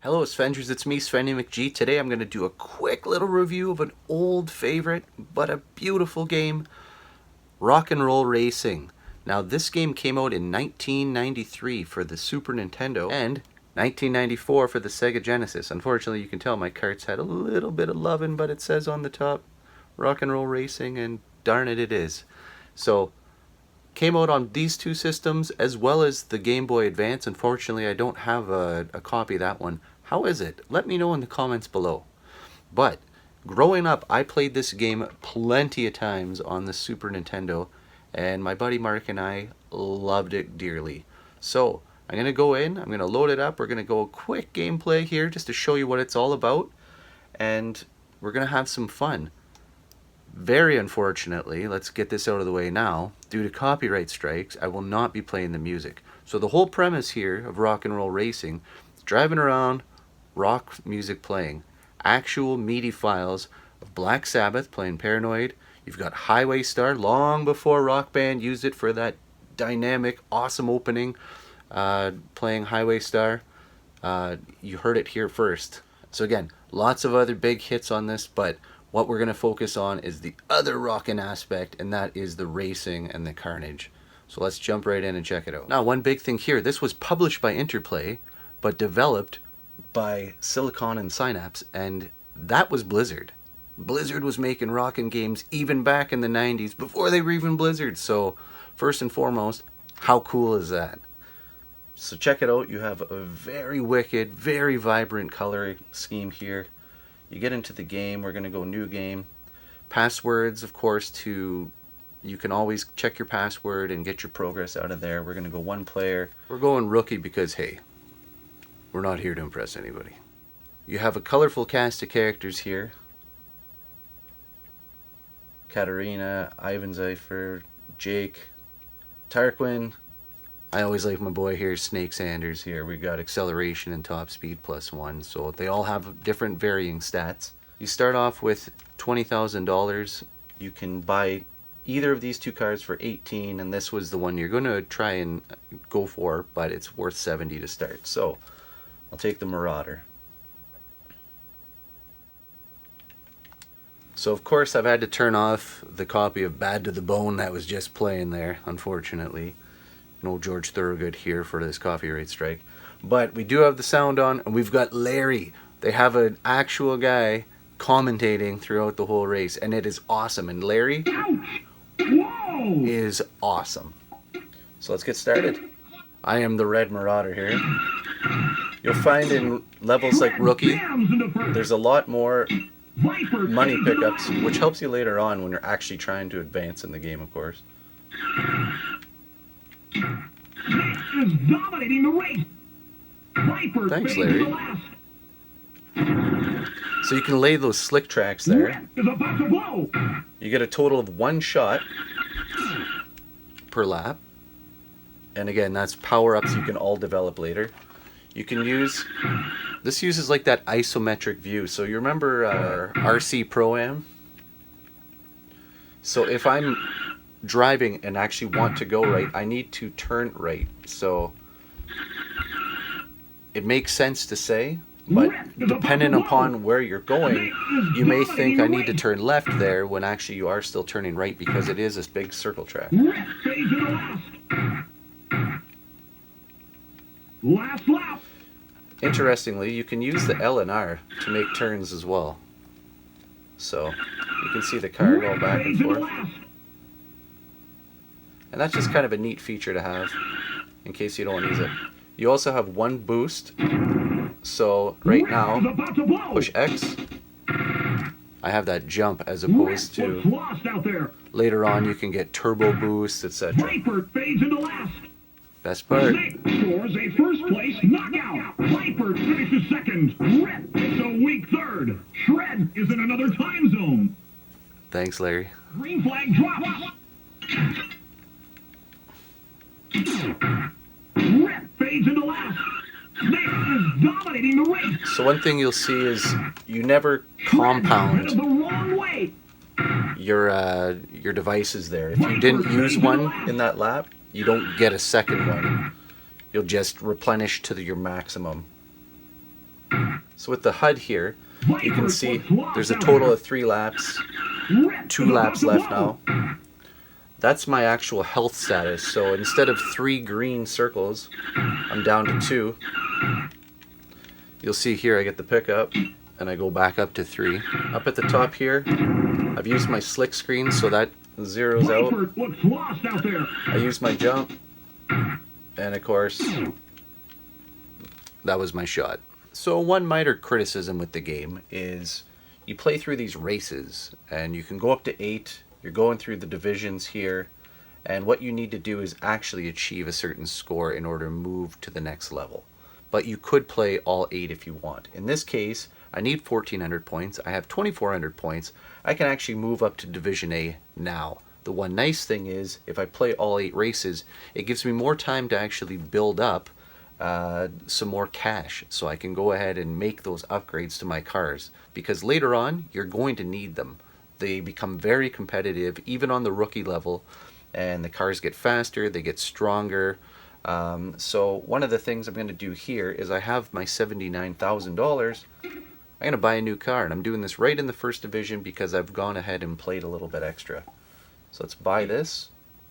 Hello S-N-gers, it's me, Svenny McG. Today I'm going to do a quick little review of an old favorite, but a beautiful game, Rock and Roll Racing. Now this game came out in 1993 for the Super Nintendo and 1994 for the Sega Genesis. Unfortunately, you can tell my carts had a little bit of loving, but it says on the top, Rock and Roll Racing, and darn it, it is. So, came out on these two systems as well as the Game Boy Advance. Unfortunately, I don't have a copy of that one. How is it? Let me know in the comments below. But growing up, I played this game plenty of times on the Super Nintendo, and my buddy Mark and I loved it dearly. So I'm going to go in, I'm going to load it up, we're going to go a quick gameplay here just to show you what it's all about, and we're going to have some fun. Very unfortunately, let's get this out of the way now, due to copyright strikes, I will not be playing the music. So the whole premise here of Rock and Roll Racing is driving around, rock music playing. Actual MIDI files of Black Sabbath playing Paranoid. You've got Highway Star, long before Rock Band used it for that dynamic, awesome opening, playing Highway Star. You heard it here first. So again, lots of other big hits on this, but what we're going to focus on is the other rockin' aspect, and that is the racing and the carnage. So let's jump right in and check it out. Now, one big thing here, this was published by Interplay, but developed by Silicon and Synapse, and that was Blizzard. Blizzard was making rockin' games even back in the 90s, before they were even Blizzard. So, first and foremost, how cool is that? So check it out, you have a very wicked, very vibrant color scheme here. You get into the game, we're going to go new game. Passwords, of course, you can always check your password and get your progress out of there. We're going to go one player. We're going rookie because, hey, we're not here to impress anybody. You have a colorful cast of characters here. Katarina, Ivan Zeifer, Jake, Tarquin. I always like my boy here, Snake Sanders here. We got acceleration and top speed +1, so they all have different varying stats. You start off with $20,000. You can buy either of these two cars for $18, and this was the one you're going to try and go for, but it's worth $70 to start. So I'll take the Marauder. So of course I've had to turn off the copy of Bad to the Bone that was just playing there, unfortunately. No George Thorogood here for this copyright strike. But we do have the sound on, and we've got Larry. They have an actual guy commentating throughout the whole race, and it is awesome. And Larry is awesome. So let's get started. I am the Red Marauder here. You'll find in levels like Rookie, there's a lot more money pickups, which helps you later on when you're actually trying to advance in the game, of course. Is dominating the race. Viper. Thanks, Larry. So you can lay those slick tracks there. Is about to blow. You get a total of 1 shot per lap. And again, that's power-ups you can all develop later. You can use... This uses like that isometric view. So you remember RC Pro-Am? So if I'm driving and actually want to go right, I need to turn right. So it makes sense to say, but depending upon where you're going, you may think I need to turn left there when actually you are still turning right because it is this big circle track. Last lap. Interestingly, you can use the L and R to make turns as well. So you can see the car go back and forth. And that's just kind of a neat feature to have in case you don't use it. You also have 1 boost. So right now, push X. I have that jump as opposed to later on you can get turbo boost, etc. Viper fades into last. Best part. Snake scores a first place knockout. Viper finishes second. Red takes a weak third. Shred is in another time zone. Thanks, Larry. Green flag drops. Red fades into last. Snake is dominating the race. So one thing you'll see is you never compound The wrong way. your devices there. If you didn't use one in that lap, you don't get a second one. You'll just replenish to your maximum. So with the HUD here, you can Vipers see looks lost there's a out total there. of 3 laps, Rip 2 is about laps to left blow. now. That's my actual health status. So instead of 3 green circles, I'm down to 2. You'll see here I get the pickup and I go back up to 3. Up at the top here, I've used my slick screen so that zeroes out. Vipers looks lost out there. I used my jump, and of course, that was my shot. So one minor criticism with the game is you play through these races and you can go up to 8. You're going through the divisions here, and what you need to do is actually achieve a certain score in order to move to the next level. But you could play all 8 if you want. In this case, I need 1,400 points. I have 2,400 points. I can actually move up to Division A now. The one nice thing is, if I play all 8 races, it gives me more time to actually build up some more cash, so I can go ahead and make those upgrades to my cars, because later on you're going to need them. They become very competitive even on the rookie level, and the cars get faster, they get stronger. So one of the things I'm going to do here is I have my $79,000. I'm going to buy a new car, and I'm doing this right in the first division because I've gone ahead and played a little bit extra. So let's buy this,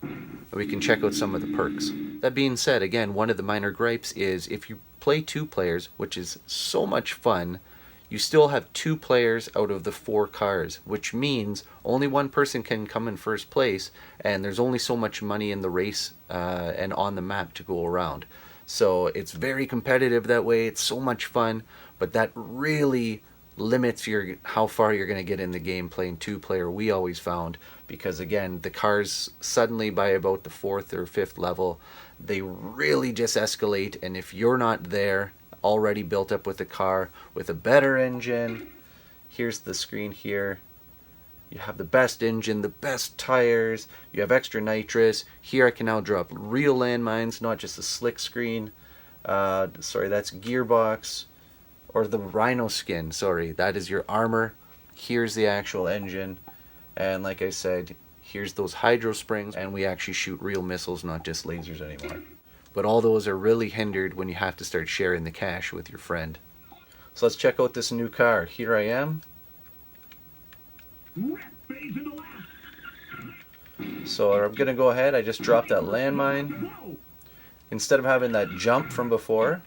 and we can check out some of the perks. That being said, again, one of the minor gripes is if you play 2 players, which is so much fun, you still have 2 players out of the 4 cars, which means only one person can come in first place, and there's only so much money in the race and on the map to go around. So it's very competitive that way. It's so much fun, but that really limits how far you're going to get in the game playing 2-player, we always found, because again, the cars suddenly by about the 4th or 5th level, they really just escalate, and if you're not there already built up with a car with a better engine, here's the screen here, you have the best engine, the best tires, you have extra nitrous. Here I can now drop real landmines, not just a slick screen. Sorry, that's gearbox, or the rhino skin, sorry, that is your armor. Here's the actual engine, and like I said, here's those hydro springs, and we actually shoot real missiles, not just lasers anymore. But all those are really hindered when you have to start sharing the cash with your friend. So let's check out this new car. Here I am. Rip phase into last. So I'm gonna go ahead, I just dropped that landmine. Instead of having that jump from before,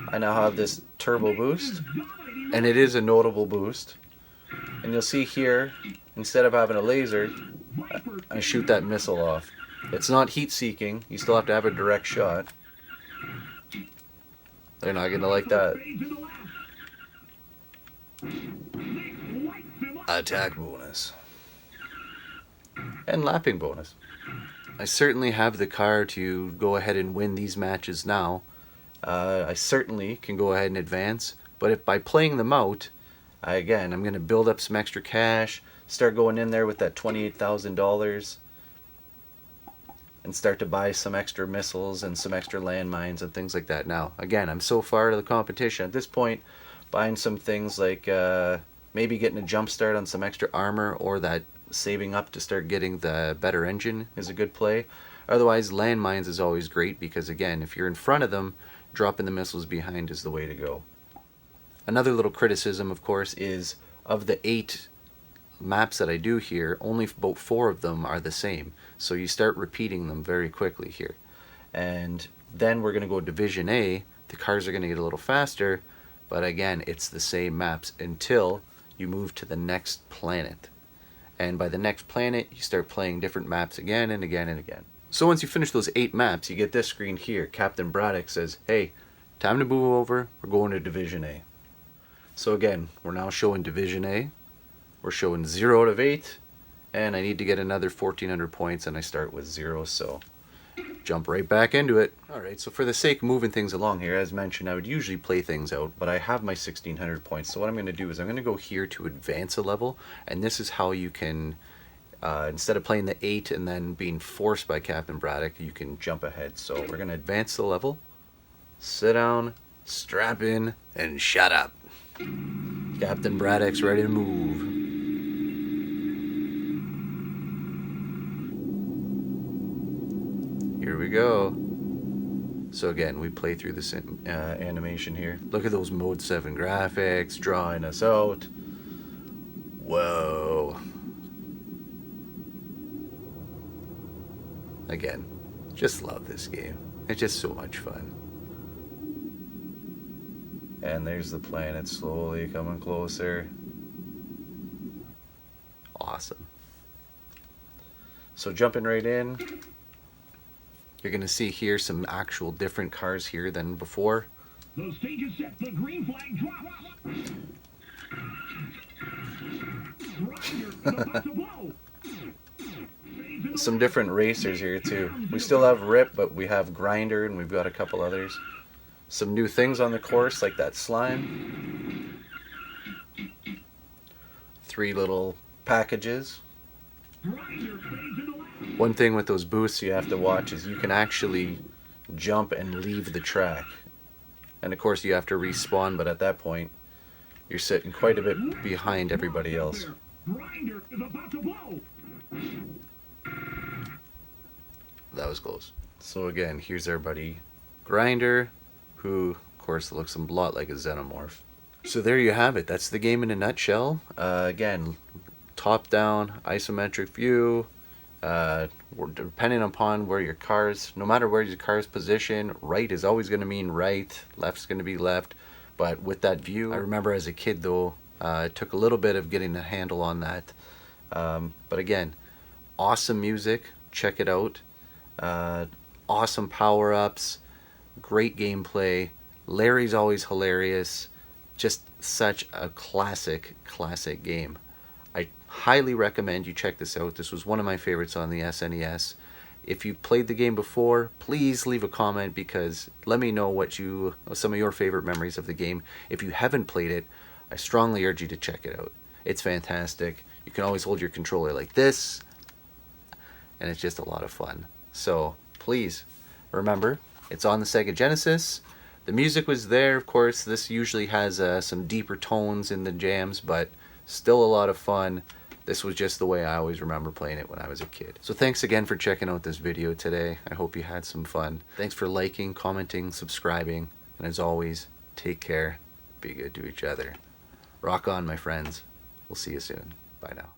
I now have this turbo boost, and it is a notable boost. And you'll see here, instead of having a laser, I shoot that missile off. It's not heat seeking, you still have to have a direct shot. They're not gonna like that. Attack bonus. And lapping bonus. I certainly have the car to go ahead and win these matches now. I certainly can go ahead and advance, but if by playing them out, I'm going to build up some extra cash, start going in there with that $28,000, and start to buy some extra missiles and some extra landmines and things like that. Now, again, I'm so far to the competition. At this point, buying some things like maybe getting a jump start on some extra armor, or that saving up to start getting the better engine is a good play. Otherwise, landmines is always great because, again, if you're in front of them, dropping the missiles behind is the way to go. Another little criticism, of course, is of the 8 maps that I do here, only about 4 of them are the same. So you start repeating them very quickly here. And then we're going to go Division A. The cars are going to get a little faster, but again, it's the same maps until you move to the next planet. And by the next planet, you start playing different maps again and again and again. So once you finish those 8 maps, you get this screen here. Captain Braddock says, hey, time to move over. We're going to Division A. So again, we're now showing Division A. We're showing 0 out of 8. And I need to get another 1,400 points, and I start with 0. So jump right back into it. Alright, so for the sake of moving things along here, as mentioned, I would usually play things out, but I have my 1,600 points. So what I'm going to do is I'm going to go here to advance a level, and this is how you can, instead of playing the 8 and then being forced by Captain Braddock, you can jump ahead. So we're going to advance the level, sit down, strap in, and shut up. Captain Braddock's ready to move. Here we go. So again, we play through this animation here. Look at those Mode 7 graphics drawing us out. Whoa. Again, just love this game. It's just so much fun. And there's the planet slowly coming closer. Awesome. So jumping right in, you're going to see here some actual different cars here than before. The stage is set. The green flag drops. Grinder is about to blow. Some different racers here too. We still have Rip, but we have Grinder, and we've got a couple others. Some new things on the course, like that slime. 3 little packages. One thing with those boosts you have to watch is you can actually jump and leave the track. And of course you have to respawn, but at that point you're sitting quite a bit behind everybody else. Grinder is about to blow. That was close. So again, here's our buddy Grinder, who of course looks a lot like a xenomorph. So there you have it. That's the game in a nutshell. Again, top down isometric view. Depending upon where your cars, no matter where your car's position, right is always going to mean right, left's going to be left. But with that view, I remember as a kid though, it took a little bit of getting a handle on that. But again, awesome music, check it out. Awesome power-ups, great gameplay. Larry's always hilarious. Just such a classic game. I highly recommend you check this out. This was one of my favorites on the SNES. If you played the game before, please leave a comment, because let me know some of your favorite memories of the game. If you haven't played it, I strongly urge you to check it out. It's fantastic. You can always hold your controller like this, and it's just a lot of fun. So please remember, it's on the Sega Genesis. The music was there, of course. This usually has some deeper tones in the jams, but still a lot of fun. This was just the way I always remember playing it when I was a kid. So thanks again for checking out this video today. I hope you had some fun. Thanks for liking, commenting, subscribing, and as always, take care, be good to each other. Rock on, my friends. We'll see you soon. Bye now.